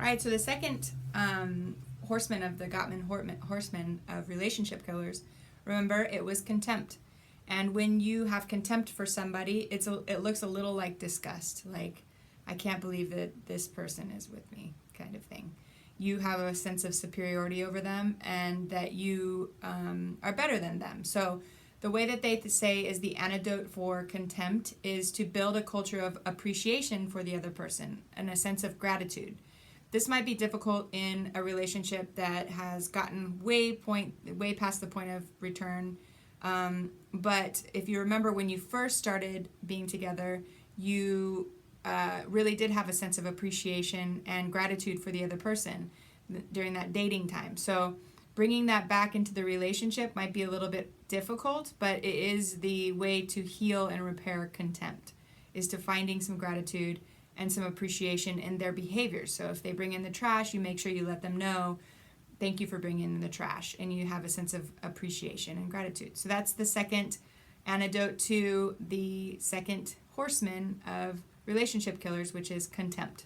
All right, so the second horseman of the Gottman horsemen of relationship killers, remember, it was contempt. And when you have contempt for somebody, it looks a little like disgust, like, I can't believe that this person is with me, kind of thing. You have a sense of superiority over them and that you are better than them. So the way that they say is the antidote for contempt is to build a culture of appreciation for the other person and a sense of gratitude. This might be difficult in a relationship that has gotten way past the point of return. But if you remember when you first started being together, you really did have a sense of appreciation and gratitude for the other person during that dating time. So bringing that back into the relationship might be a little bit difficult, but it is the way to heal and repair contempt, is to finding some gratitude and some appreciation in their behaviors. So if they bring in the trash, you make sure you let them know, thank you for bringing in the trash, and you have a sense of appreciation and gratitude. So that's the second antidote to the second horseman of relationship killers, which is contempt.